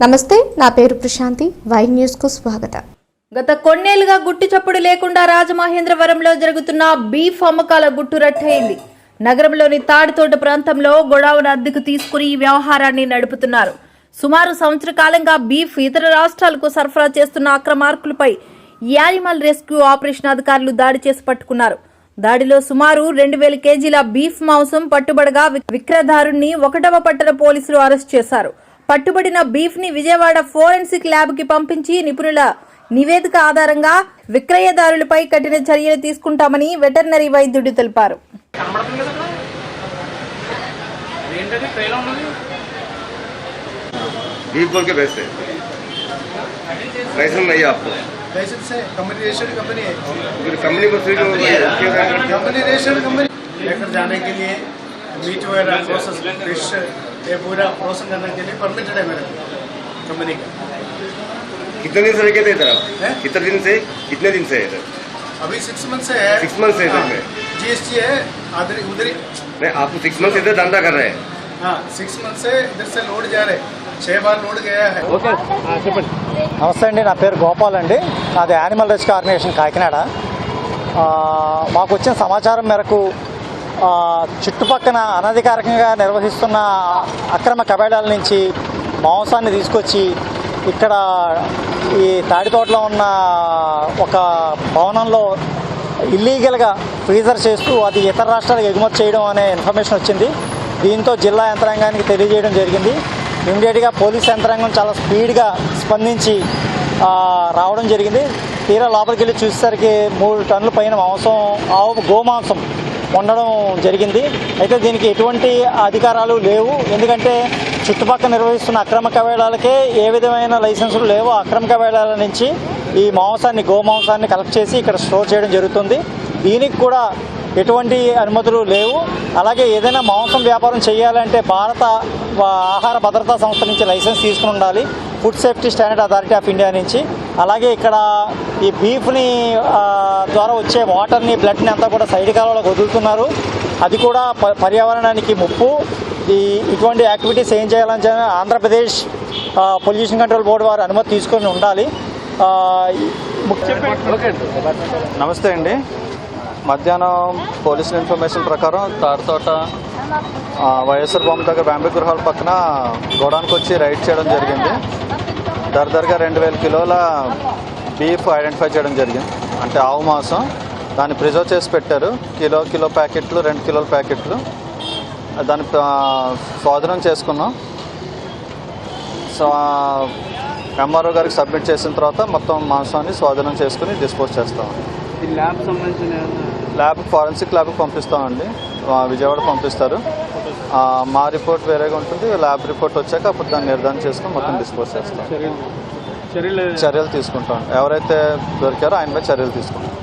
నమస్తే, నా పేరు ప్రశాంతి. వై న్యూస్ కు స్వాగతం. గత కొన్నేళ్లుగా గుట్టు చప్పుడు లేకుండా రాజమహేంద్రవరంలో జరుగుతున్న బీఫ్ అమ్మకాల గుట్టు రట్టయింది. నగరంలోని తాడితోట ప్రాంతంలో గొడవను అద్దెకు తీసుకుని ఈ వ్యవహారాన్ని నడుపుతున్నారు. సుమారు సంవత్సర కాలంగా బీఫ్ ఇతర రాష్ట్రాలకు సరఫరా చేస్తున్న అక్రమార్కులపై యానిమల్ రెస్క్యూ ఆపరేషన్ అధికారులు దాడి చేసి పట్టుకున్నారు. దాడిలో సుమారు 2000 కేజీల బీఫ్ మాంసం పట్టుబడగా విక్రయదారుణ్ణి 1వ పట్టణ పోలీసులు అరెస్ట్ చేశారు. పట్టుబడిన బీఫ్ ని విజయవాడ ఫోరెన్సిక్ ల్యాబ్ కి పంపించి నిపుణుల నివేదిక ఆధారంగా విక్రయదారులపై కఠిన చర్యలు తీసుకుంటామని వెటర్నరీ వైద్యుడు తెలిపారు. लाइसेंस है, कंपनी रजिस्टर्ड कंपनी है, कंपनी को कंपनी रजिस्टर्ड कंपनी लेकर जाने के लिए मीट वगैरह प्रोसेस फिश ये पूरा प्रोसेस करने के लिए परमिटेड है मेरे कंपनी का। कितने दिन से लेके थे इधर आप? कितने दिन से इधर? अभी 6 मंथ से है। 6 मंथ से इधर में जीएसटी है उधर ही। नहीं, आप 6 मंथ से इधर धंधा कर रहे हैं? हाँ, 6 मंथ से इधर से लोड जा रहे, 6 बार लोड गया है। నమస్తే అండి, నా పేరు గోపాల్ అండి. నాది యానిమల్ రెస్క్యూ ఆర్గనైజేషన్ కాకినాడ. మాకు వచ్చిన సమాచారం మేరకు చుట్టుపక్కల అనధికారికంగా నిర్వహిస్తున్న అక్రమ కబేళాల నుంచి మాంసాన్ని తీసుకొచ్చి ఇక్కడ ఈ తాడితోటలో ఉన్న ఒక భవనంలో ఇల్లీగల్గా ఫ్రీజర్ చేస్తూ అది ఇతర రాష్ట్రాలకు ఎగుమతి చేయడం అనే ఇన్ఫర్మేషన్ వచ్చింది. దీంతో జిల్లా యంత్రాంగానికి తెలియజేయడం జరిగింది. ఇమీడియట్గా పోలీస్ యంత్రాంగం చాలా స్పీడ్గా స్పందించి రావడం జరిగింది. తీరా లోపలికి వెళ్ళి చూసేసరికి 3 టన్నుల పైన మాంసం, గోమాంసం ఉండడం జరిగింది. అయితే దీనికి ఎటువంటి అధికారాలు లేవు. ఎందుకంటే చుట్టుపక్కల నిర్వహిస్తున్న అక్రమ కబేళాలకే ఏ విధమైన లైసెన్సులు లేవు. అక్రమ కబేళాల నుంచి ఈ గోమాంసాన్ని కలెక్ట్ చేసి ఇక్కడ స్టోర్ చేయడం జరుగుతుంది. దీనికి కూడా ఎటువంటి అనుమతులు లేవు. అలాగే ఏదైనా మాంసం వ్యాపారం చేయాలంటే భారత ఆహార భద్రతా సంస్థ నుంచి లైసెన్స్ తీసుకుని ఉండాలి, food safety standard authority of India నుంచి. అలాగే ఇక్కడ ఈ బీఫ్ని ద్వారా వచ్చే వాటర్ని, బ్లడ్ని అంతా కూడా సైడ్ కాలువలోకి వదులుతున్నారు. అది కూడా పర్యావరణానికి ముప్పు. ఇటువంటి యాక్టివిటీస్ ఏం చేయాలని ఆంధ్రప్రదేశ్ పొల్యూషన్ కంట్రోల్ బోర్డు వారు అనుమతి తీసుకొని ఉండాలి. నమస్తే అండి. మధ్యాహ్నం పోలీసుల ఇన్ఫర్మేషన్ ప్రకారం తాడితోట వైఎస్ఆర్ బొమ్మ దగ్గర బ్యాంబీ గృహాల పక్కన గోడానికి వచ్చి రైడ్ చేయడం జరిగింది. దరదరగా 2000 కిలోల బీఫ్ ఐడెంటిఫై చేయడం జరిగింది. అంటే ఆవు మాంసం. దాన్ని ప్రిజర్వ్ చేసి పెట్టారు. కిలో ప్యాకెట్లు, 2 కిలోల ప్యాకెట్లు. దాన్ని స్వాధీనం చేసుకున్నాం. ఎంఆర్ఓ గారికి సబ్మిట్ చేసిన తర్వాత మొత్తం మాంసాన్ని స్వాధీనం చేసుకుని డిస్పోజ్ చేస్తామండి. ల్యాబ్ ఫారెన్సిక్ ల్యాబ్కి పంపిస్తామండి. విజయవాడ పంపిస్తారు. మా రిపోర్ట్ వేరేగా ఉంటుంది. ల్యాబ్ రిపోర్ట్ వచ్చాక అప్పుడు దాన్ని నిర్ధారణ చేసుకుని మొత్తం డిస్పోజ్ చేస్తాం. చర్యలు తీసుకుంటాం. ఎవరైతే దొరికారో ఆయనపై చర్యలు తీసుకుంటాం.